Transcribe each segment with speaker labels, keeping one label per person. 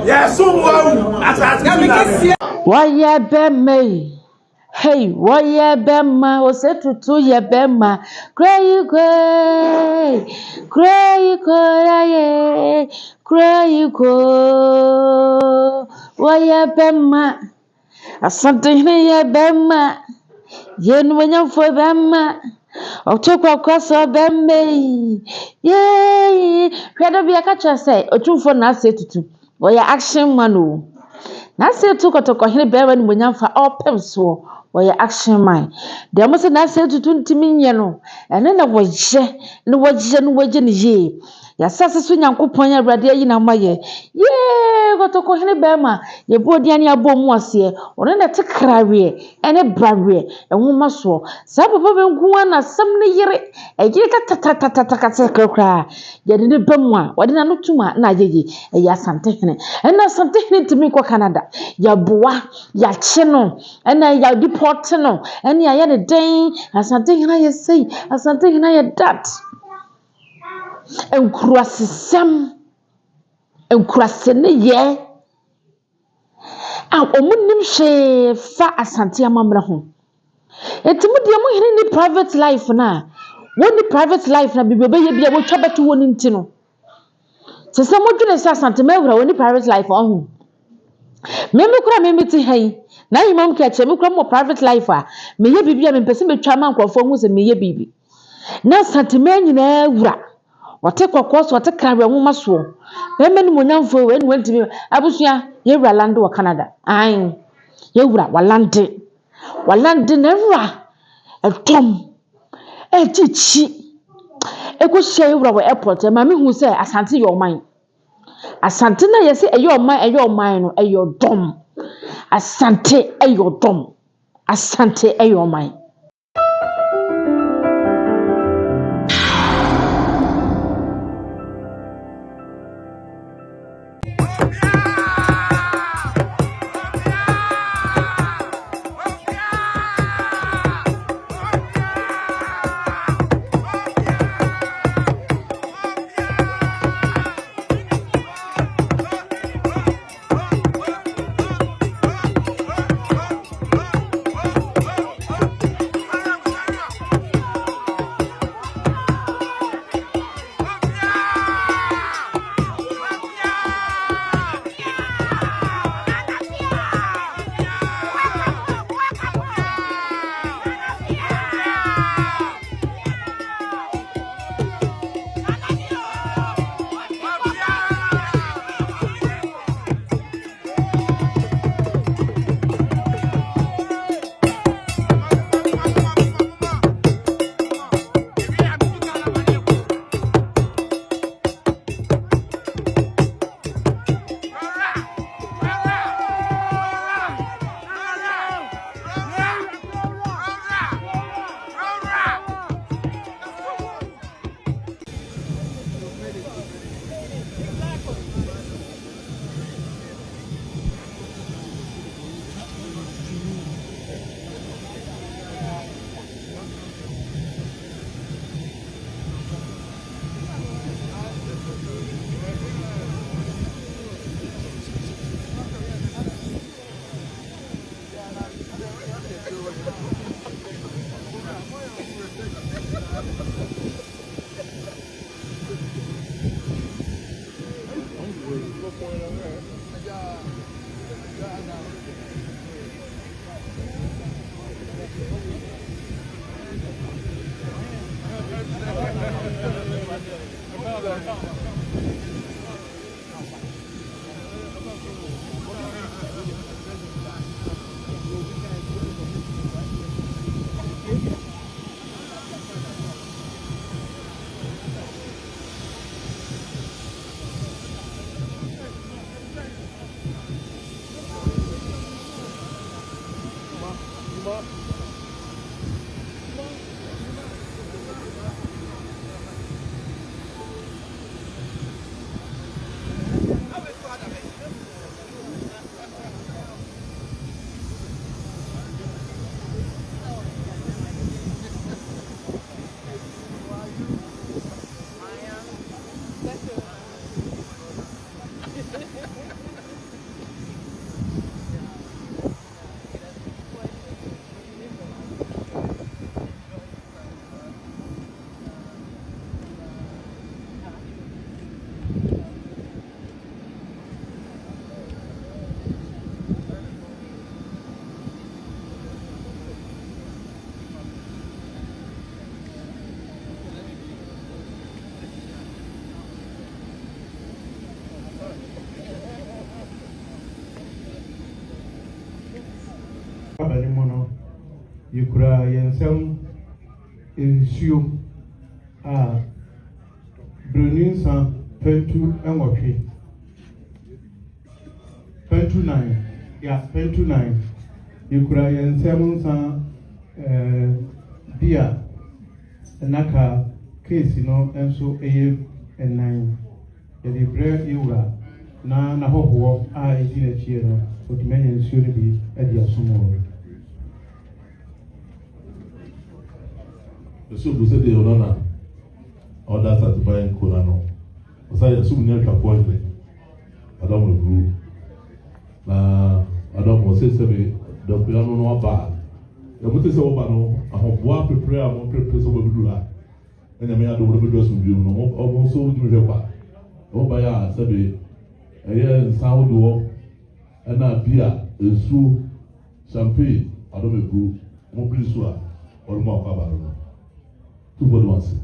Speaker 1: Yes, so wow.
Speaker 2: Why ya be me? Hey, why ya be ma? O se tutu ya be ma. Cry, cry, why ya be ma? Asante ya be ma. Yen wenya fo be ma. Otokwa kwaso be me. Yay! Hweda bia ka kire say otumfo na ase tutu. Oya action man o. Na say to kotoko hene bewa ni monyamfa opem so woyɛ action man de mo se na say tutu ntimi nye no ene na woje ne ye ya sase so nyankopon ya awurade ayi na maye ye kotoko hene bewa ye bo odian ya bo mu ase one na tekrawe ene brawe enwoma so sa papa benku na sam ne yere ejire ka kra ye ne bemu a wode na no tuma na yeye ya asante hene ena asante hene ntimi ko Canada ya boa ya cheno ena ya deport no ena ya ne den asante hene ya sei asante hene ya dat enkurasesem enkurasene ye a omunim hwe fa asante amamra ho etimu de mo hene ni private life na woni private life na bibebe ye bia wo twabeto woni ntino sese modwene sa asante mawura woni private life ohu meme kura meme ti hai na imam ka che me kura mo private life a me ye bibia me pese me twa man krofo hu se me ye bibi na asante me nyina wura wote kokos wote krawe nwoma so meme ni monyamfo we ni wantimi abusua ye wura land wo Canada ai ye wura walande na wura etom echichi ekohye ye wura wo airport ma me hu se asante yo man asante na yesi eyo man no eyo dom asante eyo man
Speaker 1: Yukura Yansam in Sue Bruninsa Pentu and Washi Pentu 9, yeah, Pentu 9. Yukura Yansam Dia Naka case, and so and 9. The bread Yura na hoho a edina chiero o timenya nsuo ne bi e dia somo
Speaker 3: so bu se de ona order certifying kola no o sa ya so mu nya twa ile adam group na adam o se be do piano no aba ya mo te se oba no ahoboa prepare a mo prepare so be du ha enya me ya do be do so bi no o mo so du me kwa oba ya se be eye nsan do na bia esu champagne adam group mo bi so a o mo kwa ba no tout le monde sait.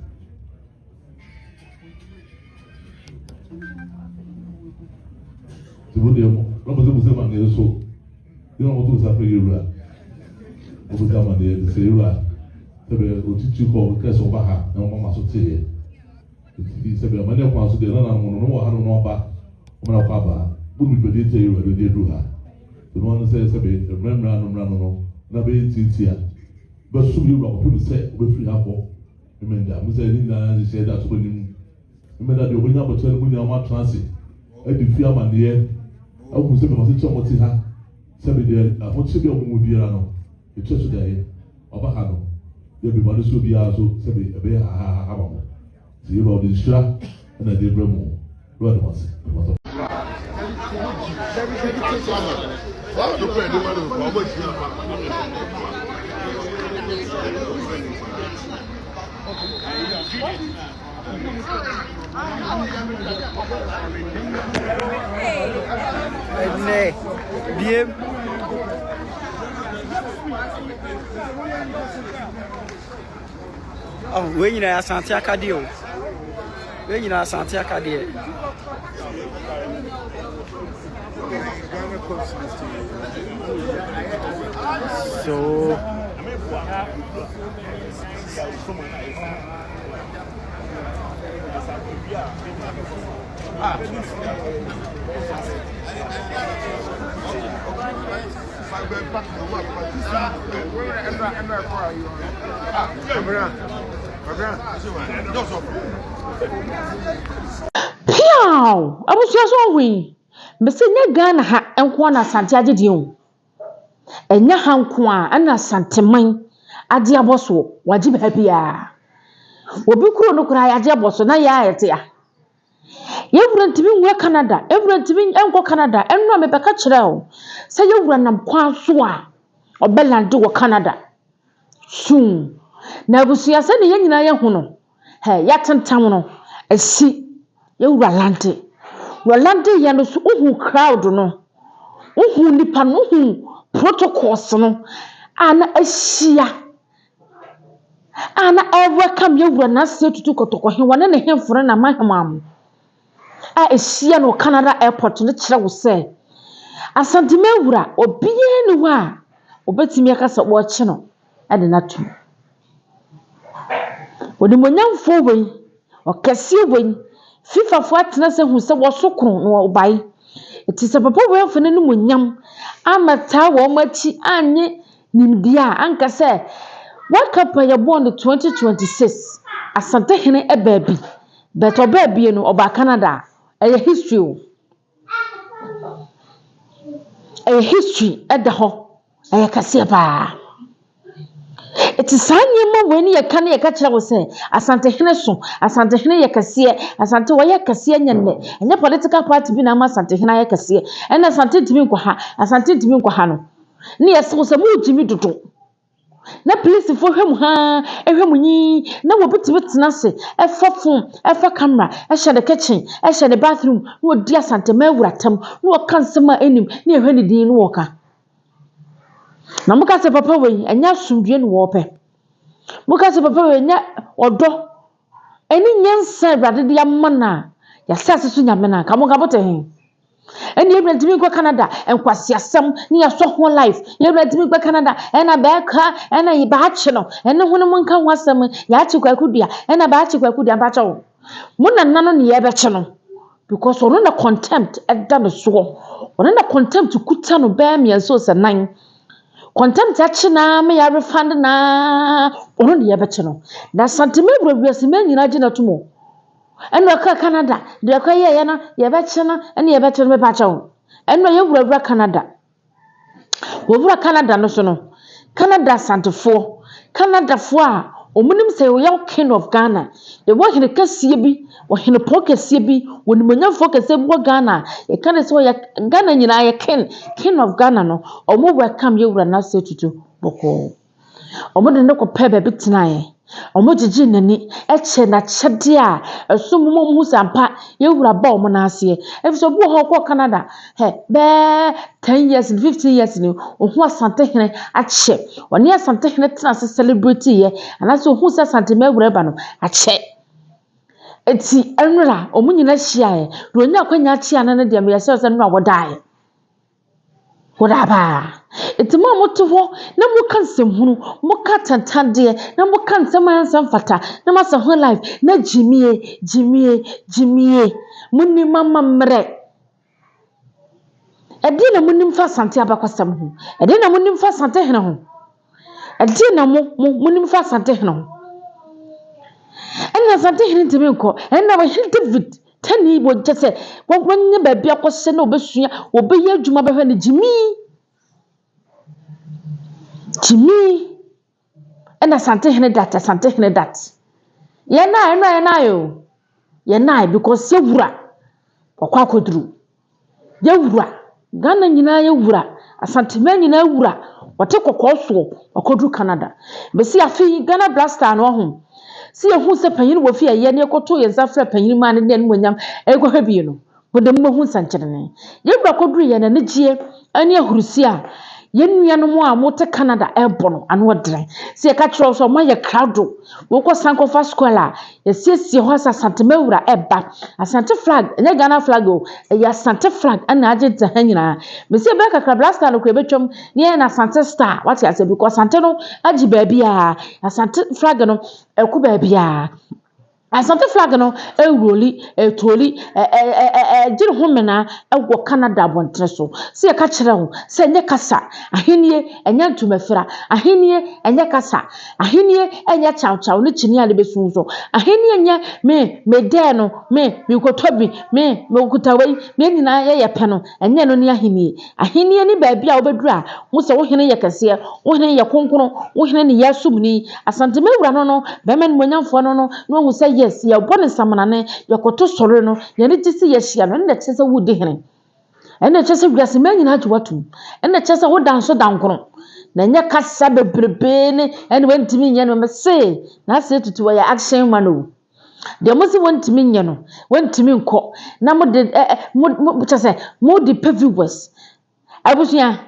Speaker 3: C'est bon, on peut vous demander le saut. Et on retrouve ça après là. On peut demander c'est là. C'est bien au titre qu'on crée son baha, et on va sortir. C'est bien, manière qu'on se dit là, on pas. On n'a pas bas. Pour nous dire c'est le dire là. Tout le monde sait c'est bien, même là non. Na be titia. Ba su bi ba ko se be free hapo. Emenda musa ni na je da so ni emenda de onya bo tele mu ni ama transit e di fi amane aku se be ma se chomo ti ha se be de afo se be o mu bi ra no e cheso da ye oba ha no ye be ma so bi a so se be e be ha ba mo ti ro di shira na de bremo ro da mas
Speaker 4: Hey, bien. Oh, we nyina asante akade o. We nyina asante akade. So
Speaker 2: Piao! I was just wondering. Mese nya Ghana ha enko na asante agede o. Enya ha nko a na asante man ade aboso waji ba bia. Obi kuro no kura ade aboso na ya ayete ya. Yewura ntimi nwe Canada, yewura ntimi enko Canada, enno me beka kire o. Se yewura nam kwan so a obelande wo Canada. Soon. Na busuya se ne nyina ye hu no. He ya tentam no asi yewura lante. Rolande ya no so uhu crowd no. Uhu nipa no uhu protocols no. Ana ahia. Ana welcome yewura na se tutu kotoko he wane ne hemfore na mahemam. A ehia no Canada airport no kire wo se. Asante mewura obiye ne wa obetimi akasa wo chi no ade na tu. Odimonyamfo wen okase wen FIFA fo atena se hu se wo sokron no obai. Iti se papa we mfene no monyam amata wo machi anye nimdia anka se wakapa ye born 2026 asante hene ebabi but obabi no oba Canada eye history ede ho eye kase ba. Iti sanyema weni ye kan ye ka kire wo se asante hene so asante hene ye kase asante wo ye kase nyanne enye political party bi na ma asante hene ye kase ena asante timi nkwa ha asante timi nkwa ha no ne ye so se mu timi dodo na police fo hwem ha ehwem nyi na wo bitimi tena se efa phone efa camera ehye the kitchen ehye the bathroom no di asante mawura tam no kan sema enim ne ehwe ne din no woka na muka se papa we enya sumdue no wo pe muka se papa we enya odo eni nyansa brade dia mana ya sase so nyame na ka muka bote hen And you to me go Canada and kwasi asem ni so ho life. You to me go Canada and a beka and a bachelor and no one can wasem ya chi kwakudia and a bachi kwakudia bacho. Muna nano ni yebecheno because on the contempt at done so. On the contempt to kutano bear me and so sa 9. Contempt achina me ya refund na on the yebecheno. Na santimebro bi asemen nyina gina tumo. And we Canada, the Akayana, Yabachana, and Yabachana Pacho. And we have Canada. Over Canada, no sono. Canada Santa Fo, Canada Foa, or Munim say, we are king of Ghana. The work in the Cassibi, or in the pocket Sibi, when Munyam focus say, what Ghana, a Canada, so Ghana, and I king of Ghana, no, or more welcome you will not say to Boko. Or more than no pebe bit tonight. Omojiji nani eche na chede a esommo mu sampa yewura ba omo na ase e so bu ho ko Canada he be 10 years 15 years ni ohu asante hene ache oni asante hene tena se celebrate ye anaso ohu se asante mewura ba no ache eti enra omu nyina hia ye ro nya kwanya ache ana na de me yese se no awodai wodaba eti mo moto ho na mo kan semhunu mo ka tantande na mo kan semansam fata na masa ho life na jimie munni mama mre edi na munni fa sante abakwasam ho edi na munni fa sante hene ho edi na munni fa sante hene ho ena sante hene ntimi nko ena ba hin David tani bo jese wonye ba bia kwose na obesua obeya adwuma behwe ne Jimmy ena sante hene dat ye na yo ye na because ye wura okwa koduru ye wura Ghana nyina ye wura asante man nyina wura wote kokoso okoduru Canada be si afi Ghana blaster no ho si ehu se panyin wo fi ye ne ekoto ye zafra panyin ma ne no nyam egwa bi no bodem hu sankyerene ye wura koduru ye na ne gie ani ahurusi a yenua no mo a mo te Canada airborne anu odren se e ka kiro so mo ye crowd wo ko sankofa square a ye siesie ho asante mewura eba asante flag enye Ghana flag o ya asante flag ana age ta hanyina me se be kakra blaster no ko ebetwom ne na asante star what you say because asante no agi ba bia asante flag no eku ba bia asante flag no ewroli etoli jiri homena ewo Canada bontre so se e ka kire ho se enye kasa ahenie enye ntumafira ahenie enye kasa ahenie enye chawchaw ne chini ale besun so ahenie enye me de no me kotobi me okutawai me nyina ye pe no enye no ne ahenie ni ba bia obedura wo se wo hene ye kase wo hene ye konkono wo hene ne yasumni asante mewura no be men monyamfo no wo se yes ya bone samanane yakoto soro no ye ne tisi ye hia no ne tese wudi hene ene tese wiase manyina ajuwatum ene tese wo danso dankoro na nya kasa bebrebe ne ene wantimi nya no me se na se tutu ya action man o de mo se wantimi nya no wantimi nko na mo de mo tese mo de viewers abusia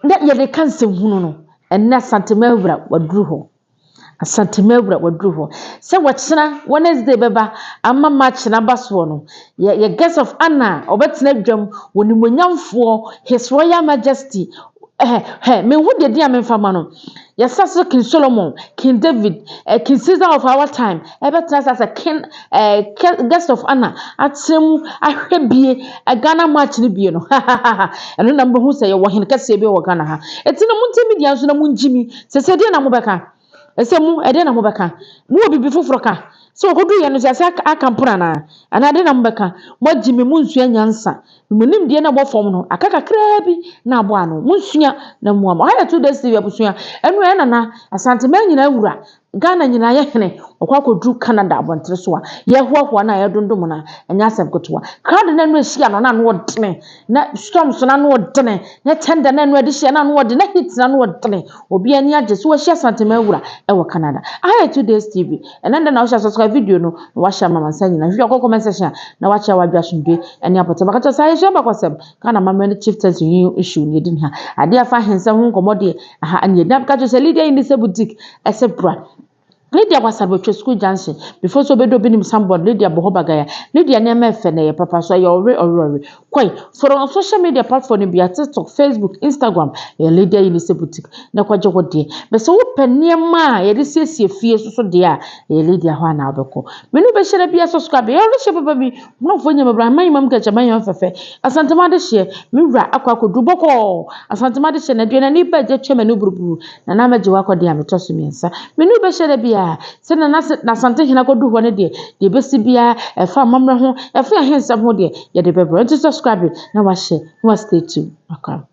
Speaker 2: na ye de kansem hunu no ene santemawura waduru ho asante mewura waduru ho se wachina Wednesday beba amma match na baso no ye guest of honor obetina dwam wonimonyamfo His Royal Majesty me hu de dia me fama no yesaso King Solomon, King David, King Caesar of our time ebetina as a king guest of honor atsem ahwebie Ghana match ni bie no eno na mbo hu se ye wo hen kase be wo Ghana ha etina muntemi dia so na munjimi se dia na mobeka ese mu ede na mobeka mu obibi foforo ka so okodu ye no se akampura na anade na mobeka mogimi munsua nyansa munim die na bofom no akaka krabi na abo ano munsua na muama ha 2 days we abusua enu e na asante man nyina wura Ghana nyina ye hene okwakodu Canada abontre so a ye hoahoa na ye dondom na enya asem kotoa crowd na nu ehia no na no odene na storms na no odene na tender na nu adihia na no odene na hit na no odene obi ani age so ohia asante man wura e wo Canada ha 2 days TV enenda na wo subscribe video no wa share mama nsa nyina hwe okoko comment section na wa cha wa dwasundwe eni apoto bakato sai hwe bakwasem kana mama ne chieftains issue ni din ha ade afa hensa hu komode aha ani na bakato se leader in this boutique esebra Lydia was a school junction before so bedo binim somebody Lydia Bohobagaya. Lydia never fene papa so your rory. Quite for on social media platform be at TikTok, Facebook, Instagram, Lydia in the boutique. Na kwajo wodi. But so open near ma ye this ye fie so dia Lydia Hwana Beko. Menu be share be subscribe. You already share baby. No for you my mam get your man fefe. Asantama de share. Mira akwa ko duboko. Asantama de share na dua na ni ba je twema no buruburu. Na na maji wako dia metoso miensa. Menu be share be se na sante hina ko du ho ne de besi bia e fa mamre ho e fa hensam ho de ye de bebro to subscribe na wa share na stay tuned. Okay.